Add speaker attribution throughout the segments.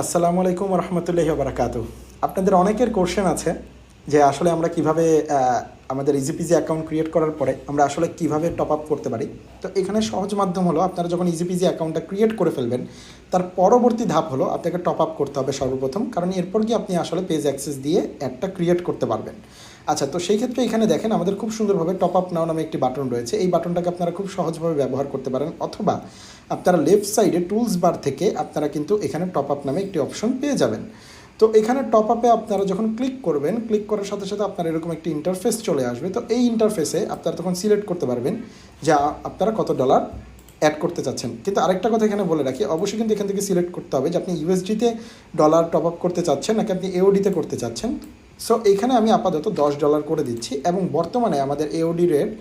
Speaker 1: আসসালামু আলাইকুম রহমতুল্লাহি বারাকাতু। আপনাদের অনেকের কোশ্চেন আছে যে আসলে আমরা কিভাবে আমাদের ইজিপিজি অ্যাকাউন্ট ক্রিয়েট করার পরে আমরা আসলে কিভাবে টপ আপ করতে পারি। তো এখানে সহজ মাধ্যম হলো, আপনারা যখন ইজিপিজি অ্যাকাউন্টটা ক্রিয়েট করে ফেলবেন তার পরবর্তী ধাপ হলো আপনাকে টপ আপ করতে হবে সর্বপ্রথম, কারণ এরপর কি আপনি আসলে পেজ অ্যাক্সেস দিয়ে অ্যাডটা ক্রিয়েট করতে পারবেন। আচ্ছা, তো সেই ক্ষেত্রে এখানে দেখেন আমাদের খুব সুন্দরভাবে টপ আপ নাও নামে একটি বাটন রয়েছে। এই বাটনটাকে আপনারা খুব সহজভাবে ব্যবহার করতে পারেন, অথবা আপনারা লেফট সাইডে টুলস বার থেকে আপনারা কিন্তু এখানে টপ আপ নামে একটি অপশন পেয়ে যাবেন। তো এখানে টপ আপে আপনারা যখন ক্লিক করবেন, ক্লিক করার সাথে সাথে আপনার এরকম একটি ইন্টারফেস চলে আসবে। তো এই ইন্টারফেসে আপনারা তখন সিলেক্ট করতে পারবেন যে আপনারা কত ডলার অ্যাড করতে চাচ্ছেন। কিন্তু আরেকটা কথা এখানে বলে রাখি, অবশ্যই কিন্তু এখান থেকে সিলেক্ট করতে হবে যে আপনি ইউএসডিতে ডলার টপ আপ করতে চাচ্ছেন নাকি আপনি এওডিতে করতে চাচ্ছেন। সো এইখানে আমি আপাতত $10 করে দিচ্ছি, এবং বর্তমানে আমাদের এওডি রেট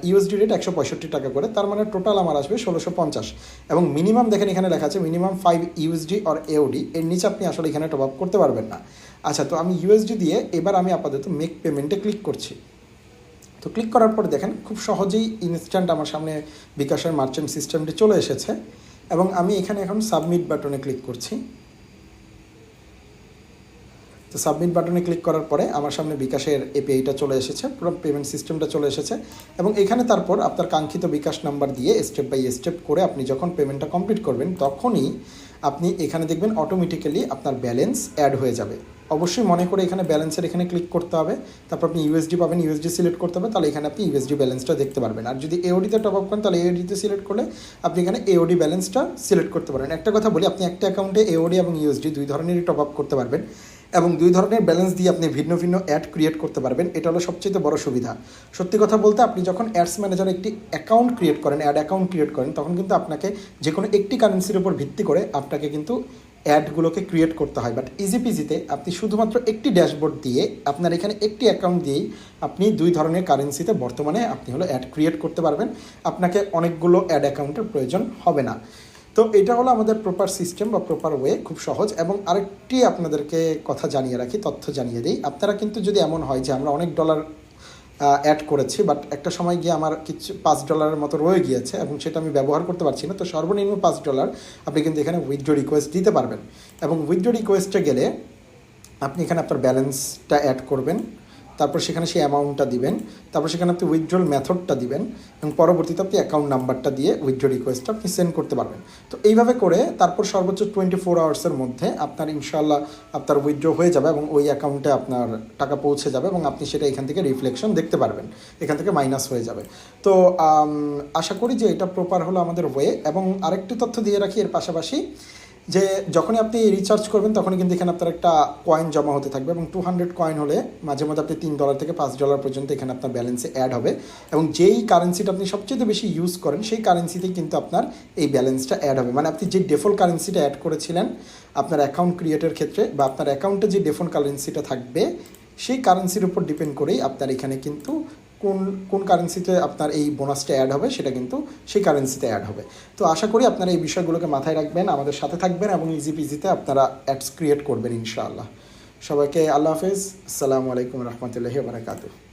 Speaker 1: ইউএসডি রেট 165 টাকা করে, তার মানে টোটাল আমার আসবে 1650। এবং মিনিমাম দেখেন এখানে লেখা আছে মিনিমাম 5 ইউএসডি অর এওডি, এর নিচে আপনি আসলে এখানে টপ আপ করতে পারবেন না। আচ্ছা, তো আমি ইউএসডি দিয়ে এবার আমি আপাতত মেক পেমেন্টে ক্লিক করছি। তো ক্লিক করার পর দেখেন খুব সহজেই ইনস্ট্যান্ট আমার সামনে বিকাশের মার্চেন্ট সিস্টেমটি চলে এসেছে, এবং আমি এখানে এখন সাবমিট বাটনে ক্লিক করছি। তো সাবমিট বাটনে ক্লিক করার পরে আমার সামনে বিকাশের এপিআইটা চলে এসেছে, পুরো পেমেন্ট সিস্টেমটা চলে এসেছে, এবং এখানে তারপর আপনার কাঙ্ক্ষিত বিকাশ নাম্বার দিয়ে স্টেপ বাই স্টেপ করে আপনি যখন পেমেন্টটা কমপ্লিট করবেন তখনই আপনি এখানে দেখবেন অটোমেটিক্যালি আপনার ব্যালেন্স অ্যাড হয়ে যাবে। অবশ্যই মনে করে এখানে ব্যালেন্সের এখানে ক্লিক করতে হবে, তারপর আপনি ইউএসডি পাবেন, ইউএসডি সিলেক্ট করতে হবে, তাহলে এখানে আপনি ইউএসডি ব্যালেন্সটা দেখতে পারবেন। আর যদি এওডিতে টপ আপ করেন তাহলে এওডিতে সিলেক্ট করলে আপনি এখানে এওডি ব্যালেন্সটা সিলেক্ট করতে পারেন। একটা কথা বলি, আপনি একটা অ্যাকাউন্টে এওডি এবং ইউএসডি দুই ধরনেরই টপ আপ করতে পারবেন, এবং দুই ধরনের ব্যালেন্স দিয়ে আপনি ভিন্ন ভিন্ন অ্যাড ক্রিয়েট করতে পারবেন। এটা হলো সবচেয়ে বড় সুবিধা। সত্যি কথা বলতে, আপনি যখন অ্যাডস ম্যানেজারে একটি অ্যাকাউন্ট ক্রিয়েট করেন, অ্যাড অ্যাকাউন্ট ক্রিয়েট করেন, তখন কিন্তু আপনাকে যে কোনো একটি কারেন্সির উপর ভিত্তি করে আপনাকে কিন্তু অ্যাডগুলোকে ক্রিয়েট করতে হয়। বাট ইজিপিজিতে আপনি শুধুমাত্র একটি ড্যাশবোর্ড দিয়ে আপনার এখানে একটি অ্যাকাউন্ট দিয়েই আপনি দুই ধরনের কারেন্সিতে বর্তমানে আপনি হলো অ্যাড ক্রিয়েট করতে পারবেন। আপনাকে অনেকগুলো অ্যাড অ্যাকাউন্টের প্রয়োজন হবে না। তো এটা হলো আমাদের প্রপার সিস্টেম বা প্রপার ওয়ে, খুব সহজ। এবং আরেকটি আপনাদেরকে কথা জানিয়ে রাখি, তথ্য জানিয়ে দিই, আপনারা কিন্তু যদি এমন হয় যে আমরা অনেক ডলার অ্যাড করেছি বাট একটা সময় গিয়ে আমার কিছু $5 মতো রয়ে গিয়েছে এবং সেটা আমি ব্যবহার করতে পারছি না, তো সর্বনিম্ন $5 আপনি কিন্তু এখানে উইথড্র রিকোয়েস্ট দিতে পারবেন। এবং উইথড্র রিকোয়েস্টে গেলে আপনি এখানে আপনার ব্যালেন্সটা অ্যাড করবেন, তারপর সেখানে সেই অ্যামাউন্টটা দিবেন, তারপর সেখানে আপনি উইথড্রল মেথডটা দিবেন, এবং পরবর্তীতে আপনি অ্যাকাউন্ট নাম্বারটা দিয়ে উইথড্র রিকোয়েস্টটা আপনি সেন্ড করতে পারবেন। তো এইভাবে করে তারপর সর্বোচ্চ 24 আওয়ার্সের মধ্যে আপনার ইনশাল্লাহ আপনার উইথড্র হয়ে যাবে এবং ওই অ্যাকাউন্টে আপনার টাকা পৌঁছে যাবে, এবং আপনি সেটা এখান থেকে রিফ্লেকশন দেখতে পারবেন, এখান থেকে মাইনাস হয়ে যাবে। তো আশা করি যে এটা প্রপার হলো আমাদের ওয়ে। এবং আরেকটি তথ্য দিয়ে রাখি এর পাশাপাশি, যে যখনই আপনি রিচার্জ করবেন তখনই কিন্তু এখানে আপনার একটা কয়েন জমা হতে থাকবে, এবং 200 কয়েন হলে মাঝে মধ্যে আপনি $3 থেকে $5 পর্যন্ত এখানে আপনার ব্যালেন্সে অ্যাড হবে, এবং যেই কারেন্সিটা আপনি সবচেয়ে বেশি ইউজ করেন সেই কারেন্সিতেই কিন্তু আপনার এই ব্যালেন্সটা অ্যাড হবে। মানে আপনি যে ডিফল্ট কারেন্সিটা অ্যাড করেছিলেন আপনার অ্যাকাউন্ট ক্রিয়েটের ক্ষেত্রে, বা আপনার অ্যাকাউন্টে যে ডিফল্ট কারেন্সিটা থাকবে সেই কারেন্সির উপর ডিপেন্ড করেই আপনার এখানে কিন্তু কোন কোন কারেন্সিতে আপনার এই বোনাসটা অ্যাড হবে সেটা কিন্তু সেই কারেন্সিতে অ্যাড হবে। তো আশা করি আপনারা এই বিষয়গুলোকে মাথায় রাখবেন, আমাদের সাথে থাকবেন, এবং ইজিপিজিতে আপনারা অ্যাডস ক্রিয়েট করবেন ইনশাআল্লাহ। সবাইকে আল্লাহ হাফেজ, আসসালামু আলাইকুম রহমতুল্লাহি ওয়া বারাকাতুহু।